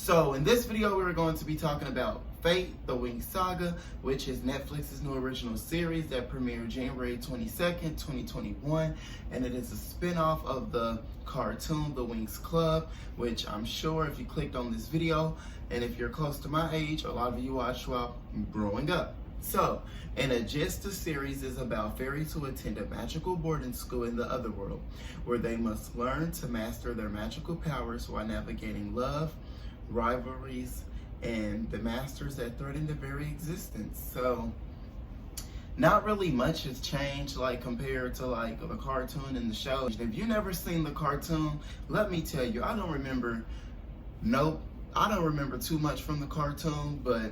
So in this video, we're going to be talking about Fate, the Winx Saga, which is Netflix's new original series that premiered January 22nd, 2021. And it is a spin-off of the cartoon, The Winx Club, which I'm sure if you clicked on this video, and if you're close to my age, a lot of you watched while growing up. So, in a gist, the series is about fairies who attend a magical boarding school in the otherworld, where they must learn to master their magical powers while navigating love, rivalries, and the masters that threaten their very existence. So, not really much has changed like compared to like the cartoon and the show. If you've never seen the cartoon, let me tell you, I don't remember too much from the cartoon, but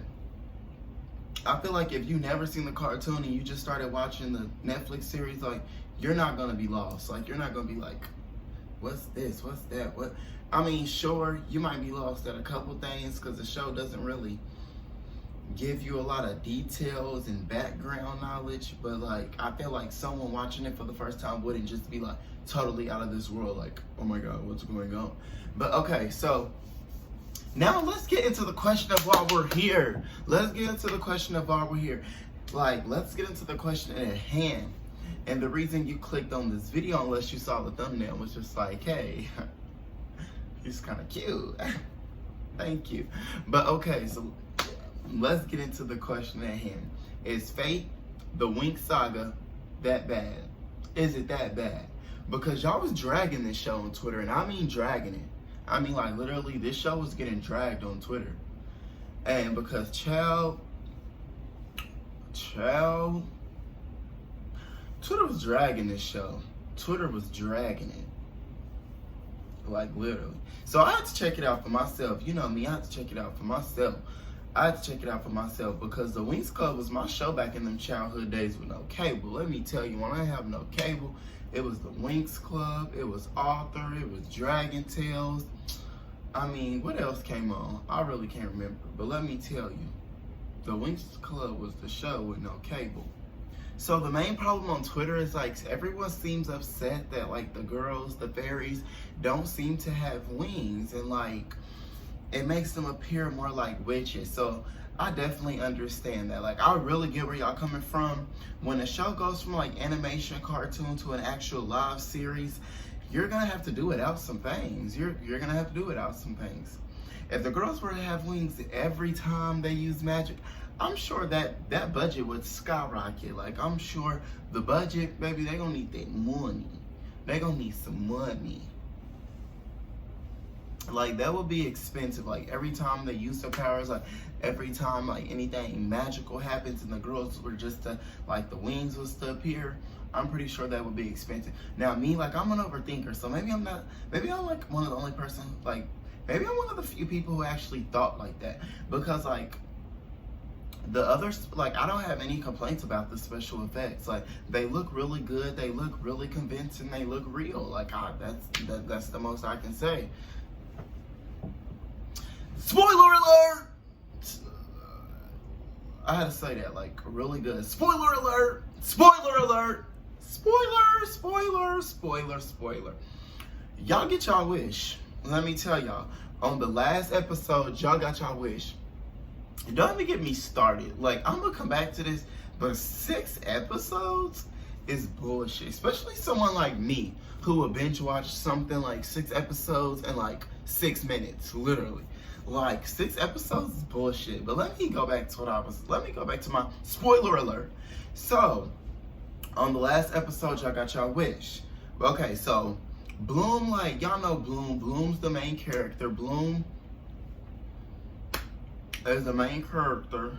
I feel like if you never seen the cartoon and you just started watching the Netflix series, like, you're not gonna be lost. Like, you're not gonna be like, what's this, what's that, what? I mean, sure, you might be lost at a couple things because the show doesn't really give you a lot of details and background knowledge, but like, I feel like someone watching it for the first time wouldn't just be like totally out of this world, like, oh my God, what's going on? But okay, so now let's get into the question of why we're here. Let's get into the question of why we're here. Like, let's get into the question at hand. And the reason you clicked on this video, unless you saw the thumbnail, was just like, hey, he's kind of cute. Thank you. But okay, so let's get into the question at hand. Is Fate, the Winx Saga, that bad? Is it that bad? Because y'all was dragging this show on Twitter, and I mean dragging it. I mean, like, literally, this show was getting dragged on Twitter. And because Twitter was dragging this show. Twitter was dragging it. Like, literally. So I had to check it out for myself. You know me, I had to check it out for myself. Because the Winx Club was my show back in them childhood days with no cable. Let me tell you, when I have no cable, it was the Winx Club, it was Arthur, it was Dragon Tales. I mean, what else came on? I really can't remember. But let me tell you, the Winx Club was the show with no cable. So the main problem on Twitter is like everyone seems upset that like the girls, the fairies, don't seem to have wings, and like it makes them appear more like witches. So I definitely understand that. Like, I really get where y'all coming from. When a show goes from like animation cartoon to an actual live series, you're gonna have to do without some things. You're gonna have to do without some things. If the girls were to have wings every time they use magic, I'm sure that budget would skyrocket. Like, I'm sure the budget, baby, they gonna need that money. They gonna need some money. Like, that would be expensive. Like, every time they use their powers, like every time like anything magical happens and the girls were just to, like, the wings was to appear, I'm pretty sure that would be expensive. Now me, like, I'm an overthinker, so maybe I'm like one of the only person, like, maybe I'm one of the few people who actually thought like that. Because like the others, like, I don't have any complaints about the special effects. Like, they look really good, they look really convincing, they look real. Like, that's the most I can say. Spoiler alert! I had to say that, like, really good. Spoiler alert! Spoiler alert! Spoiler, spoiler, spoiler, spoiler. Y'all get y'all wish. Let me tell y'all. On the last episode, y'all got y'all wish. Don't even get me started. Like, I'm gonna come back to this, but 6 episodes is bullshit. Especially someone like me, who will binge watch something like 6 episodes in like 6 minutes, literally. Like, 6 episodes is bullshit. But let me go back to my spoiler alert. So, on the last episode, y'all got y'all wish. Okay, so Bloom, like, y'all know Bloom. Bloom's the main character. Bloom is the main character.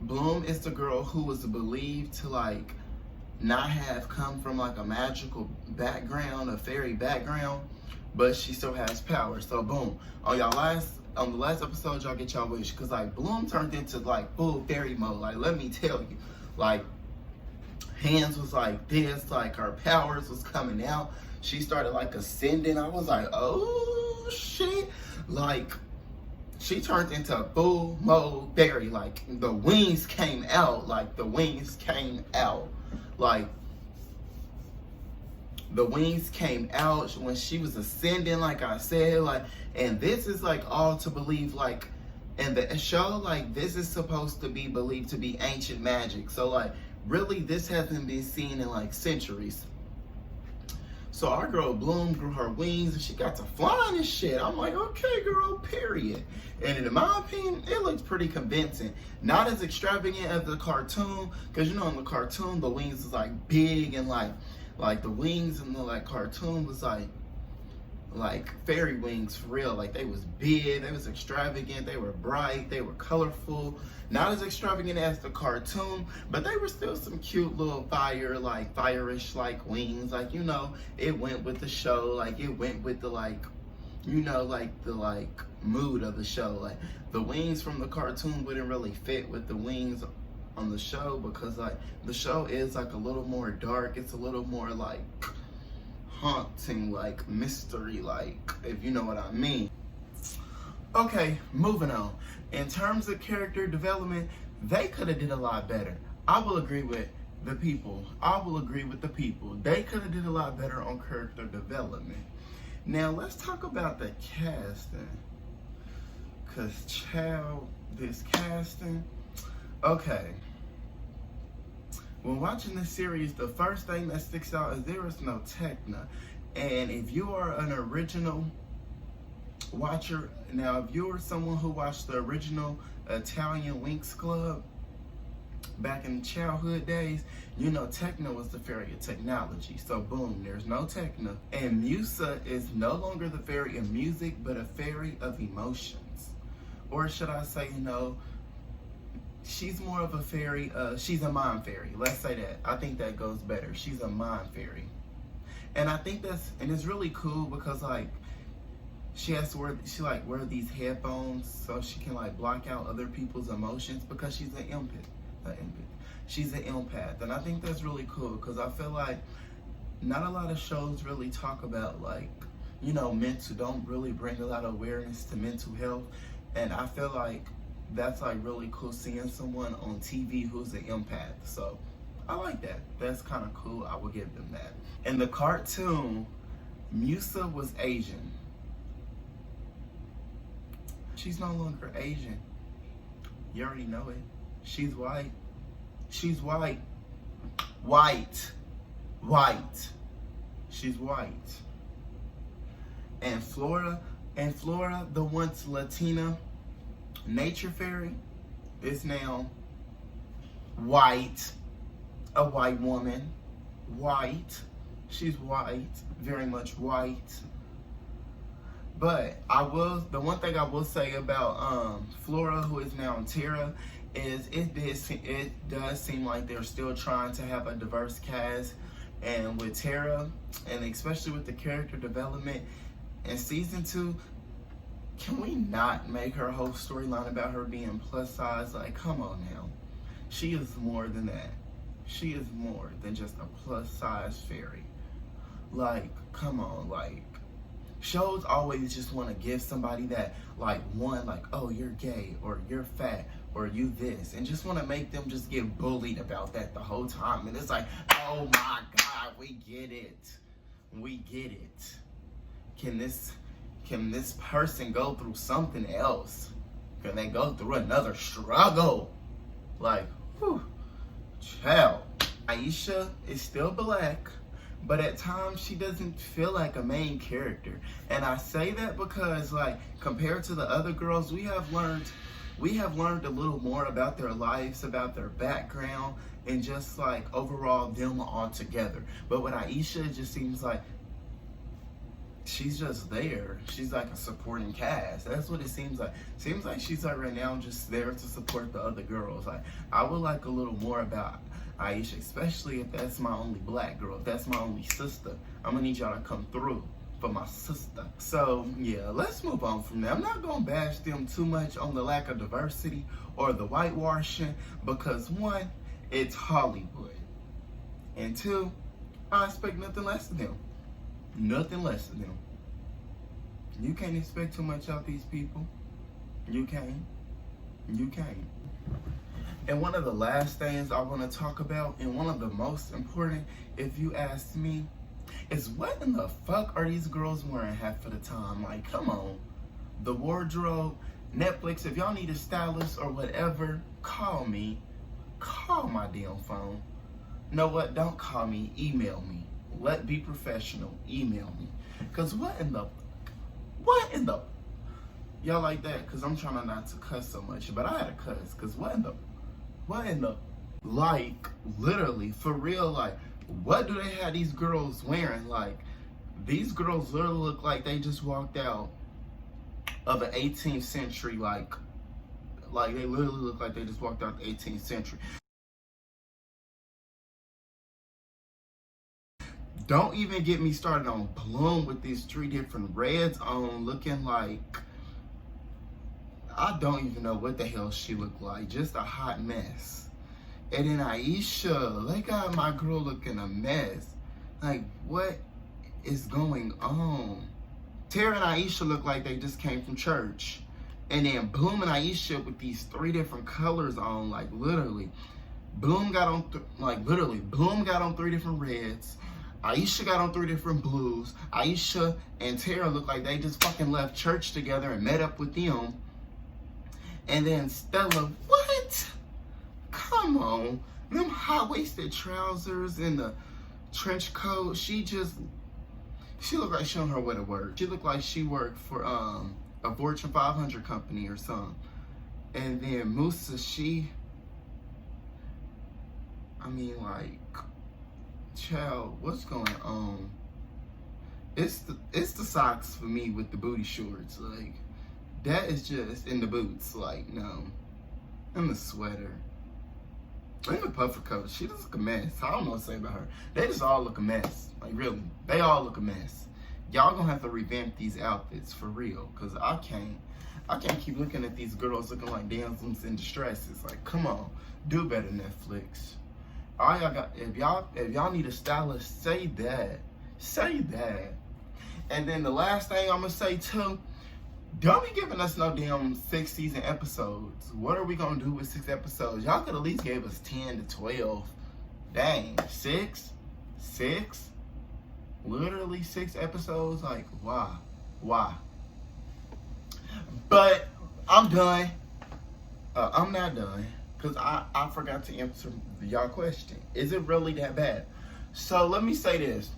Bloom is the girl who was believed to, like, not have come from like a magical background, a fairy background, but she still has power. So boom, on the last episode, y'all get y'all wish, because like Bloom turned into like full fairy mode. Like, let me tell you, like, hands was like this, like her powers was coming out. She started like ascending. I was like, oh shit. Like, she turned into full mode fairy. Like, the wings came out. Like, the wings came out when she was ascending, like I said, like, and this is like all to believe, like, in the show, like, this is supposed to be believed to be ancient magic. So like, really, this hasn't been seen in like centuries. So our girl Bloom grew her wings and she got to flying and shit. I'm like, okay, girl, period. And in my opinion, it looks pretty convincing. Not as extravagant as the cartoon, because you know in the cartoon the wings was like big and like the wings in the like cartoon was like fairy wings for real. Like they was big, they was extravagant, they were bright, they were colorful. Not as extravagant as the cartoon, but they were still some cute little fire-ish like wings. Like, you know, it went with the show. Like it went with the like, you know, like the like mood of the show. Like the wings from the cartoon wouldn't really fit with the wings on the show, because like the show is like a little more dark. It's a little more like haunting, like mystery, like, if you know what I mean. Okay, moving on. In terms of character development, they could have did a lot better. I will agree with the people. They could have did a lot better on character development. Now let's talk about the casting. Cause child, this casting. Okay. When watching this series, the first thing that sticks out is there is no Techna. And if you are an original watcher, now if you're someone who watched the original Italian Winx Club back in the childhood days, you know Techna was the fairy of technology. So boom, there's no Techna. And Musa is no longer the fairy of music, but a fairy of emotions. Or should I say, you know, she's more of a fairy, she's a mind fairy. Let's say that. I think that goes better. She's a mind fairy. And I think and it's really cool because like, she has to wear these headphones so she can like block out other people's emotions, because she's an empath. She's an empath. And I think that's really cool, because I feel like not a lot of shows really talk about like, you know, don't really bring a lot of awareness to mental health. And I feel like that's like really cool seeing someone on TV who's an empath. So I like that. That's kind of cool. I will give them that. In the cartoon, Musa was Asian. She's no longer Asian. You already know it. She's white. She's white. White. She's white. And Flora, the once Latina nature fairy, is now white. A white woman. White. She's white. Very much white. But the one thing I will say about Flora, who is now Tara, is it does seem like they're still trying to have a diverse cast. And with Tara, and especially with the character development in season 2, can we not make her whole storyline about her being plus size? Like, come on now. She is more than that. She is more than just a plus size fairy. Like, come on, like, shows always just want to give somebody that, like, one, like, oh, you're gay, or you're fat, or you this, and just want to make them just get bullied about that the whole time. And it's like, oh my God, we get it. We get it. Can this person go through something else? Can they go through another struggle? Like, whew, child. Aisha is still black, but at times she doesn't feel like a main character. And I say that because, like, compared to the other girls, we have learned a little more about their lives, about their background, and just like overall them all together. But with Aisha, it just seems like she's just there. She's like a supporting cast. That's what it seems like. Seems like she's like right now just there to support the other girls. Like, I would like a little more about Aisha, especially if that's my only black girl, if that's my only sister. I'm gonna need y'all to come through for my sister. So yeah, let's move on from there. I'm not gonna bash them too much on the lack of diversity or the whitewashing, because one, it's Hollywood, and two, I expect nothing less than them. Nothing less than them. You can't expect too much out these people. You can't. And one of the last things I want to talk about, and one of the most important, if you ask me, is what in the fuck are these girls wearing half of the time? Like, come on. The wardrobe, Netflix, if y'all need a stylist or whatever, call me. Call my damn phone. Know what? Don't call me. Email me. Be professional. Email me. Cause what in the y'all like that? Cause I'm trying not to cuss so much, but I had to cuss. Cause what in the like, literally, for real, like, what do they have these girls wearing? Like, these girls literally look like they just walked out of the 18th century, like they literally look like they just walked out the 18th century. Don't even get me started on Bloom with these 3 different reds on, looking like, I don't even know what the hell she looked like. Just a hot mess. And then Aisha, they got my girl looking a mess. Like, what is going on? Tara and Aisha look like they just came from church. And then Bloom and Aisha with these 3 different colors on, like, literally. Bloom got on, Bloom got on 3 different reds. Aisha got on 3 different blues. Aisha and Tara look like they just fucking left church together and met up with them. And then Stella, what? Come on. Them high-waisted trousers and the trench coat. She looked like she don't know where to work. She looked like she worked for a Fortune 500 company or something. And then Musa, child, what's going on? It's the socks for me with the booty shorts. Like, that is just in the boots. Like, no. And the sweater. And the puffer coat. She just look a mess. I don't know what to say about her. They just all look a mess. Like, really. They all look a mess. Y'all gonna have to revamp these outfits for real. Cause I can't keep looking at these girls looking like damsels in distress. It's like, come on. Do better, Netflix. All y'all got, if y'all need a stylist, say that. Say that. And then the last thing I'm gonna say too, don't be giving us no damn 6 season episodes. What are we gonna do with 6 episodes? Y'all could at least give us 10 to 12. Dang, 6? Literally 6 episodes? Like, why? But I'm done. I'm not done. Because I forgot to answer y'all question. Is it really that bad? So let me say this.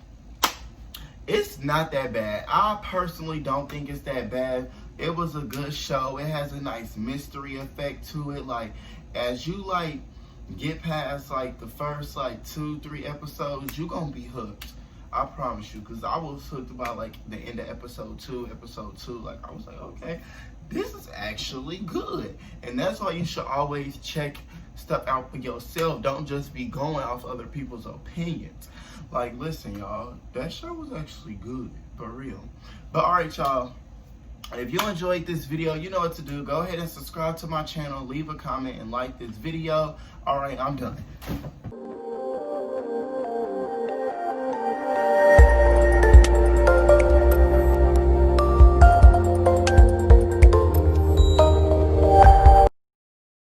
It's not that bad. I personally don't think it's that bad. It was a good show. It has a nice mystery effect to it. Like, as you like get past like the first like 2-3 episodes, you're gonna be hooked. I promise you. Because I was hooked by like the end of episode 2. Like, I was like, okay, this is actually good. And that's why you should always check stuff out for yourself. Don't just be going off other people's opinions. Like, listen, y'all, that show was actually good, for real. But all right, y'all, if you enjoyed this video, you know what to do. Go ahead and subscribe to my channel, leave a comment, and like this video. All right, I'm done.